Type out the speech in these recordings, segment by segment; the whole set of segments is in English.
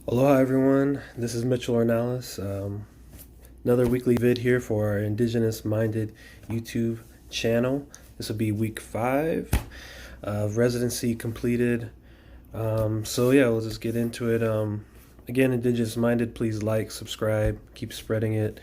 Aloha everyone, this is Mitchell Ornalis. Another weekly vid here for our Indigenous Minded YouTube channel. This will be week 5 of residency completed. So yeah, we'll just get into it. Again, Indigenous Minded, please like, subscribe, keep spreading it.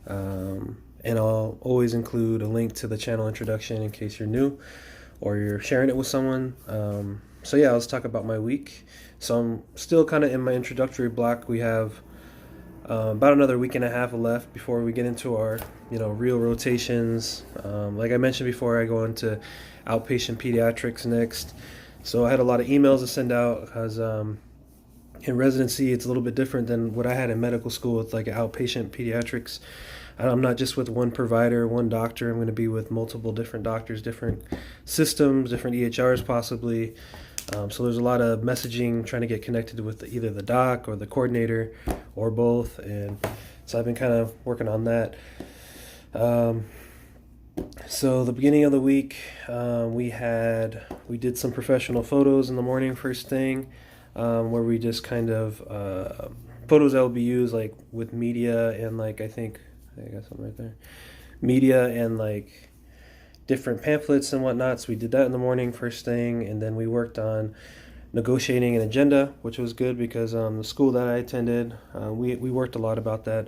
And I'll always include a link to the channel introduction in case you're new or you're sharing it with someone. So yeah, let's talk about my week. So I'm still kind of in my introductory block. We have about another week and a half left before we get into our, real rotations. Like I mentioned before, I go into outpatient pediatrics next. So I had a lot of emails to send out because in residency it's a little bit different than what I had in medical school with like outpatient pediatrics. I'm not just with one provider, one doctor. I'm going to be with multiple different doctors, different systems, different EHRs possibly. So there's a lot of messaging, trying to get connected with either the doc or the coordinator or both. And so I've been kind of working on that. So the beginning of the week, we did some professional photos in the morning first thing, where we just kind of photos that will be used like with media and like I got something right there, media and like different pamphlets and whatnot. So we did that in the morning first thing, and then we worked on negotiating an agenda, which was good because the school that I attended, we worked a lot about that.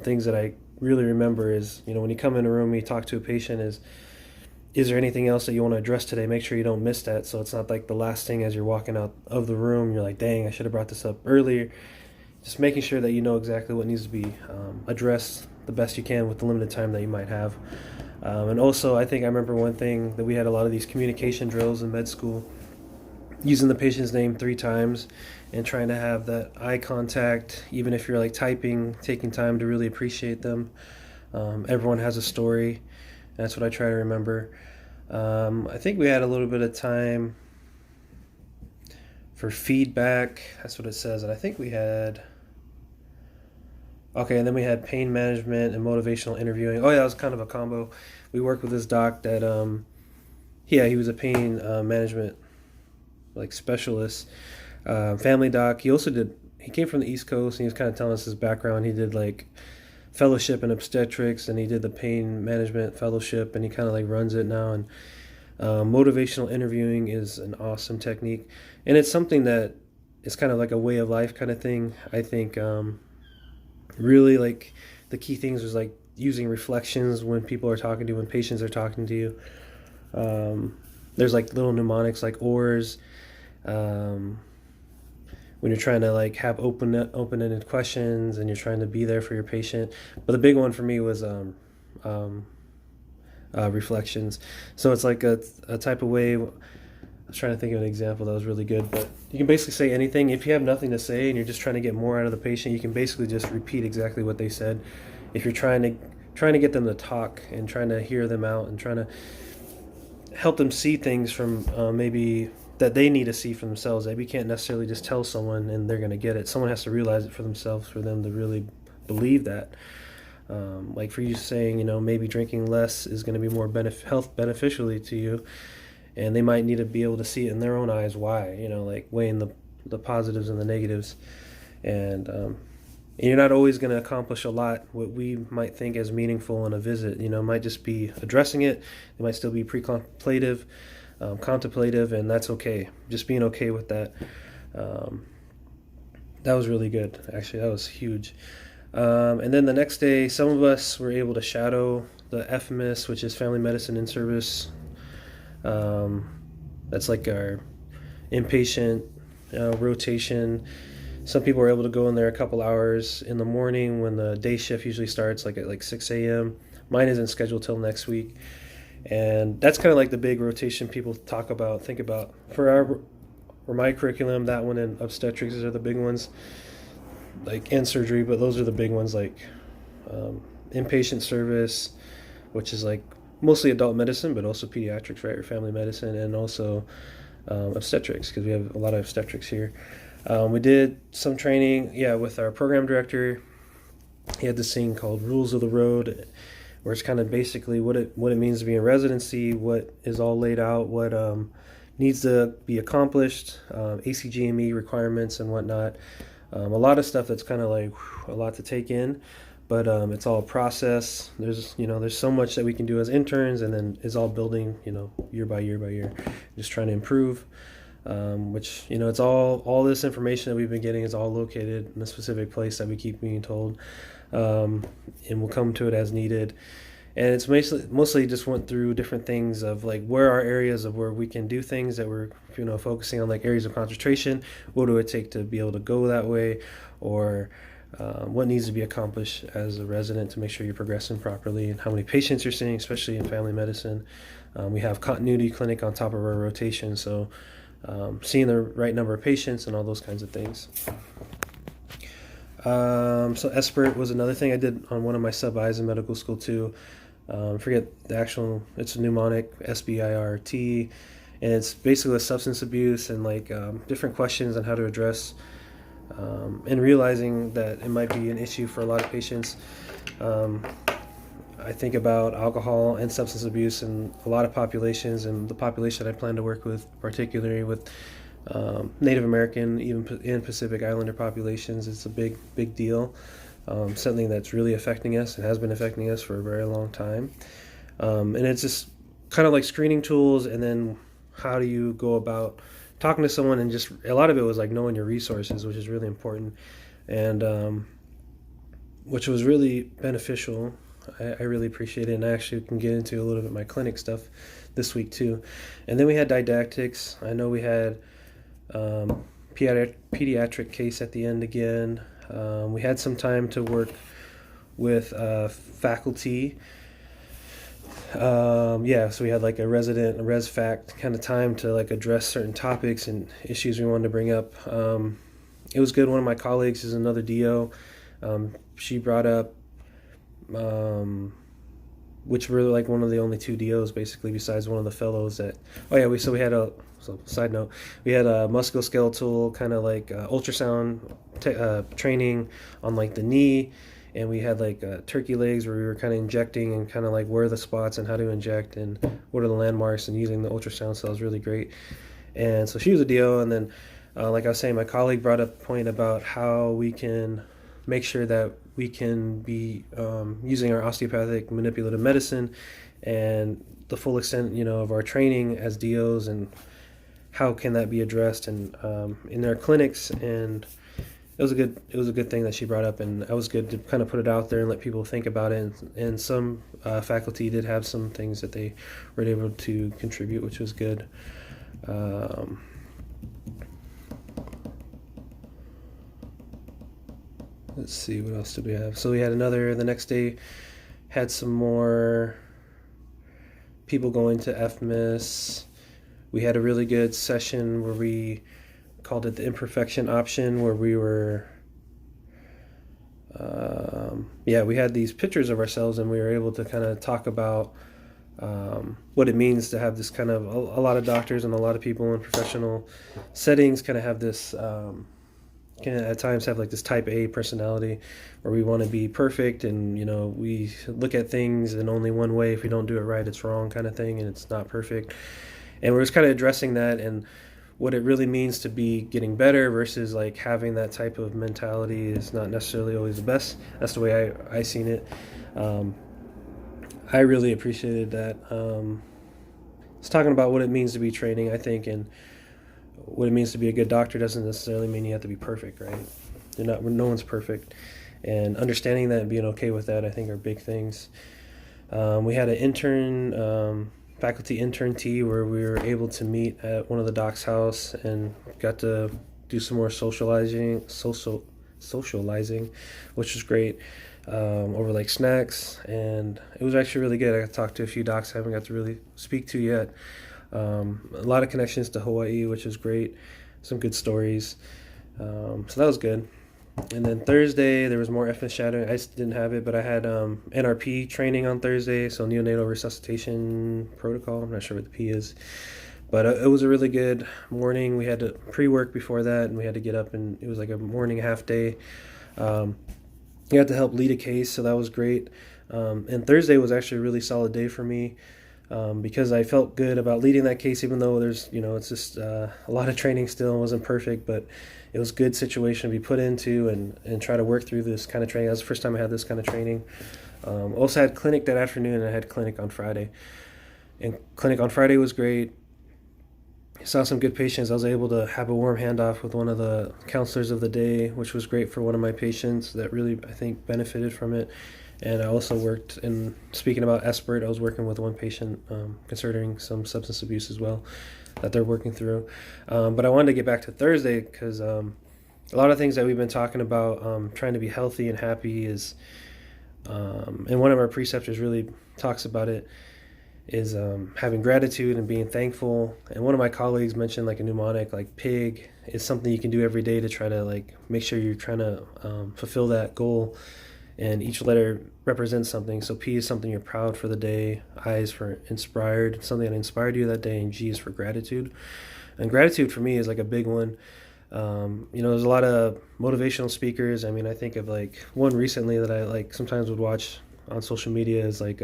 Things that I really remember is, when you come in a room, you talk to a patient, is there anything else that you want to address today? Make sure you don't miss that. So it's not like the last thing as you're walking out of the room, you're like, dang, I should have brought this up earlier. Just making sure that you know exactly what needs to be addressed the best you can with the limited time that you might have. And also, I remember one thing that we had a lot of these communication drills in med school, using the patient's name 3 times and trying to have that eye contact, even if you're like typing, taking time to really appreciate them. Everyone has a story. That's what I try to remember. I think we had a little bit of time for feedback. That's what it says. And I think we had... Okay, and then we had pain management and motivational interviewing. Oh yeah, it was kind of a combo. We worked with this doc that, he was a pain management like specialist, family doc. He came from the East Coast and he was kind of telling us his background. He did like fellowship in obstetrics and he did the pain management fellowship and he kind of like runs it now. And motivational interviewing is an awesome technique. And it's something that is kind of like a way of life kind of thing. I think, really like the key things was like using reflections when people are talking to you, when patients are talking to you. There's like little mnemonics like oars, when you're trying to like have open-ended questions and you're trying to be there for your patient. But the big one for me was reflections. So it's like a type of way. I was trying to think of an example that was really good, but you can basically say anything. If you have nothing to say and you're just trying to get more out of the patient, you can basically just repeat exactly what they said. If you're trying to get them to talk and trying to hear them out and trying to help them see things from maybe that they need to see for themselves, that we can't necessarily just tell someone and they're going to get it. Someone has to realize it for themselves for them to really believe that. Like for you saying, maybe drinking less is going to be more health beneficially to you. And they might need to be able to see it in their own eyes why, like weighing the positives and the negatives. And you're not always going to accomplish a lot what we might think as meaningful in a visit. Might just be addressing it. It might still be contemplative, and that's okay. Just being okay with that. That was really good. Actually, that was huge. And then the next day, some of us were able to shadow the FMIS, which is Family Medicine in Service. That's like our inpatient rotation. Some people are able to go in there a couple hours in the morning when the day shift usually starts, like at like 6 a.m. Mine isn't scheduled till next week. And that's kind of like the big rotation people think about. For my curriculum, that one and obstetrics are the big ones, like and surgery, but those are the big ones, like inpatient service, which is like mostly adult medicine, but also pediatrics, right, or family medicine, and also obstetrics, because we have a lot of obstetrics here. We did some training, with our program director. He had this thing called Rules of the Road, where it's kind of basically what it means to be in residency, what is all laid out, what needs to be accomplished, ACGME requirements and whatnot. A lot of stuff that's kind of like a lot to take in, but it's all a process. There's so much that we can do as interns, and then it's all building, year by year by year, just trying to improve. Which it's all this information that we've been getting is all located in a specific place that we keep being told, and we'll come to it as needed. And it's mostly just went through different things of like where are areas of where we can do things that we're focusing on, like areas of concentration. What do it take to be able to go that way, or what needs to be accomplished as a resident to make sure you're progressing properly, and how many patients you're seeing, especially in family medicine. We have continuity clinic on top of our rotation, so seeing the right number of patients and all those kinds of things. So SBIRT was another thing I did on one of my sub-Is in medical school too. Forget the actual, it's a mnemonic, SBIRT, and it's basically substance abuse and like different questions on how to address, and realizing that it might be an issue for a lot of patients. I think about alcohol and substance abuse in a lot of populations, and the population I plan to work with, particularly with Native American, even in Pacific Islander populations. It's a big deal. Something that's really affecting us and has been affecting us for a very long time. And it's just kind of like screening tools, and then how do you go about talking to someone, and just a lot of it was like knowing your resources, which is really important, and which was really beneficial. I really appreciate it, and I actually can get into a little bit of my clinic stuff this week too. And then we had didactics. I know we had pediatric case at the end again. We had some time to work with faculty. So we had like a res fac kind of time to like address certain topics and issues we wanted to bring up. It was good. One of my colleagues is another DO. She brought up, which were like one of the only two DOs basically besides one of the fellows that, side note, we had a musculoskeletal kind of like ultrasound training on like the knee, and we had like turkey legs where we were kind of injecting and kind of like where are the spots and how to inject and what are the landmarks and using the ultrasound. So that was really great. And so she was a DO, and then like I was saying, my colleague brought up a point about how we can make sure that we can be using our osteopathic manipulative medicine and the full extent, of our training as DOs, and how can that be addressed and in our clinics. And it was a good thing that she brought up, and it was good to kind of put it out there and let people think about it. And some faculty did have some things that they were able to contribute, which was good. Let's see, what else did we have? So we had the next day, had some more people going to FMIS. We had a really good session where we called it the imperfection option, where we were, we had these pictures of ourselves, and we were able to kind of talk about what it means to have this kind of, a lot of doctors and a lot of people in professional settings kind of have this, can at times have like this type A personality where we want to be perfect, and we look at things in only one way. If we don't do it right, it's wrong kind of thing, and it's not perfect. And we're just kind of addressing that and what it really means to be getting better versus like having that type of mentality is not necessarily always the best. That's the way I seen it. I really appreciated that. It's talking about what it means to be training, I think, and what it means to be a good doctor doesn't necessarily mean you have to be perfect, right? No one's perfect, and understanding that and being okay with that, I think, are big things. We had an faculty intern tea where we were able to meet at one of the docs' house and got to do some more socializing, which was great, over like snacks, and it was actually really good. I got to talk to a few docs I haven't got to really speak to yet. A lot of connections to Hawaii, which was great. Some good stories. So that was good. And then Thursday, there was more FMIS shadowing. I didn't have it, but I had NRP training on Thursday, so neonatal resuscitation protocol. I'm not sure what the P is. But it was a really good morning. We had to pre-work before that, and we had to get up, and it was like a morning half day. You had to help lead a case, so that was great. And Thursday was actually a really solid day for me. because I felt good about leading that case, even though it's just a lot of training still. Wasn't perfect, but it was a good situation to be put into and try to work through this kind of training. That was the first time I had this kind of training. Also had clinic that afternoon, and I had clinic on Friday. And clinic on Friday was great. Saw some good patients. I was able to have a warm handoff with one of the counselors of the day, which was great for one of my patients that really, I think, benefited from it. And I also worked in, speaking about Espert, I was working with one patient considering some substance abuse as well that they're working through. But I wanted to get back to Thursday because a lot of things that we've been talking about, trying to be healthy and happy is, and one of our preceptors really talks about it, is having gratitude and being thankful. And one of my colleagues mentioned like a mnemonic, like PIG is something you can do every day to try to like make sure you're trying to fulfill that goal. And each letter represents something. So P is something you're proud for the day, I is for inspired, something that inspired you that day, and G is for gratitude. And gratitude for me is like a big one. There's a lot of motivational speakers. I mean, I think of like one recently that I like sometimes would watch on social media is like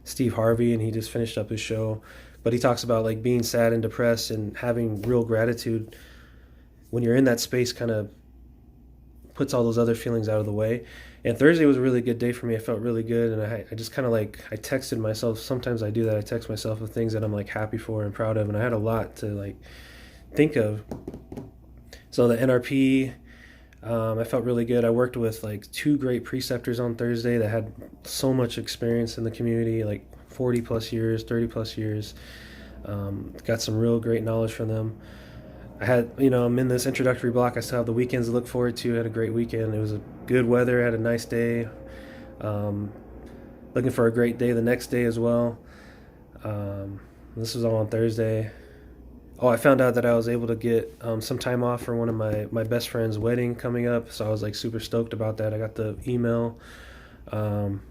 Steve Harvey, and he just finished up his show. But he talks about like being sad and depressed and having real gratitude when you're in that space kind of puts all those other feelings out of the way. And Thursday was a really good day for me. I felt really good, and I just kind of like, I texted myself. Sometimes I do that. I text myself with things that I'm like happy for and proud of, and I had a lot to like think of. So the NRP, I felt really good. I worked with like 2 great preceptors on Thursday that had so much experience in the community, like 40 plus years, 30 plus years. Got some real great knowledge from them. I had, I'm in this introductory block. I still have the weekends to look forward to. I had a great weekend. It was a good weather. I had a nice day. Looking for a great day the next day as well. This was all on Thursday. Oh, I found out that I was able to get some time off for one of my best friend's wedding coming up. So I was like super stoked about that. I got the email. And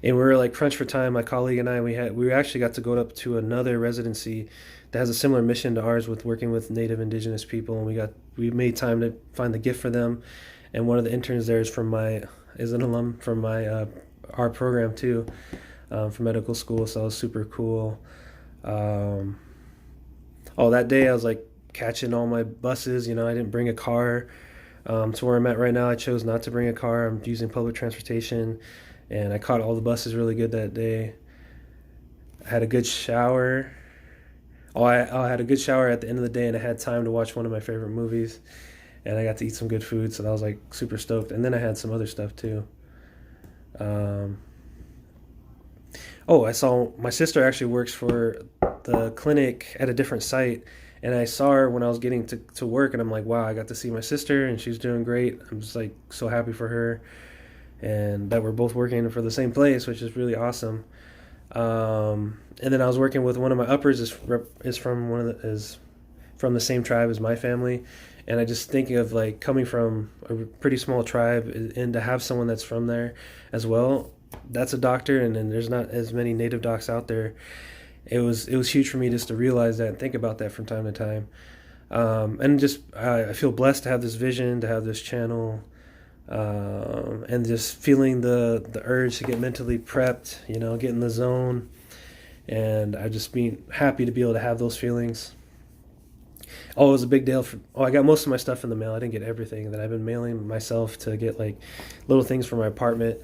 we were like crunched for time. My colleague and I, we actually got to go up to another residency that has a similar mission to ours with working with Native Indigenous people, and we made time to find the gift for them. And one of the interns there is an alum from our program too, from medical school. So it was super cool. That day I was like catching all my buses. I didn't bring a car to where I'm at right now. I chose not to bring a car. I'm using public transportation, and I caught all the buses really good that day. I had a good shower. I had a good shower at the end of the day, and I had time to watch one of my favorite movies, and I got to eat some good food, so that was like super stoked. And then I had some other stuff too. I saw my sister actually works for the clinic at a different site, and I saw her when I was getting to work, and I'm like, wow, I got to see my sister, and she's doing great. I'm just like so happy for her, and that we're both working for the same place, which is really awesome. And then I was working with one of my uppers is from from the same tribe as my family, and I just thinking of like coming from a pretty small tribe and to have someone that's from there as well. That's a doctor, and then there's not as many native docs out there. It was huge for me just to realize that and think about that from time to time. And just I feel blessed to have this vision, to have this channel. And just feeling the urge to get mentally prepped, get in the zone, and I just being happy to be able to have those feelings. It was a big deal. I got most of my stuff in the mail. I didn't get everything. That I've been mailing myself to get like little things for my apartment.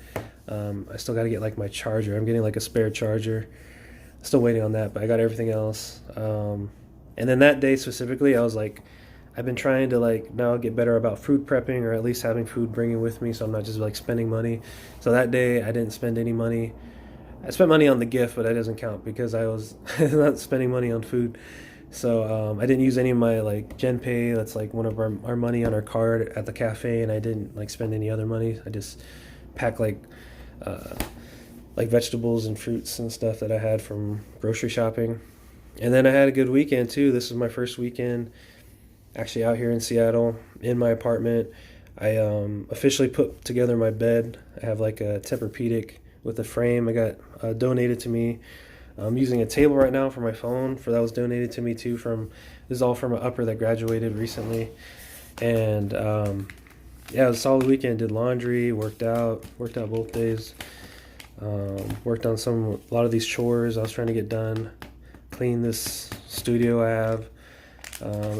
I still got to get like my charger. I'm getting like a spare charger. Still waiting on that, but I got everything else. And then that day specifically, I was like, I've been trying to like now get better about food prepping, or at least having food bringing with me, so I'm not just like spending money. So that day I didn't spend any money. I spent money on the gift, but that doesn't count because I was not spending money on food. So I didn't use any of my like GenPay. That's like one of our money on our card at the cafe, and I didn't like spend any other money. I just packed like vegetables and fruits and stuff that I had from grocery shopping. And then I had a good weekend too. This is my first weekend actually out here in Seattle in my apartment. I officially put together my bed. I have like a Tempur-Pedic with a frame. I got donated to me. I'm using a table right now for my phone. That was donated to me too this is all from an upper that graduated recently. And it was a solid weekend. Did laundry, worked out both days. Worked on a lot of these chores I was trying to get done. Clean this studio I have.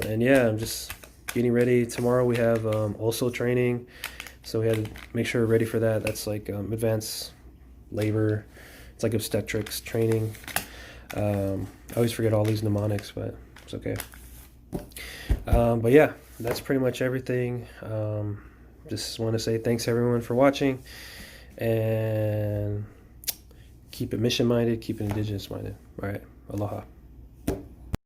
And yeah, I'm just getting ready. Tomorrow we have also training. So we had to make sure we're ready for that. That's like advanced labor. It's like obstetrics training. I always forget all these mnemonics, but it's okay. But yeah, that's pretty much everything. Just want to say thanks everyone for watching, and keep it mission minded, keep it indigenous minded. All right, aloha.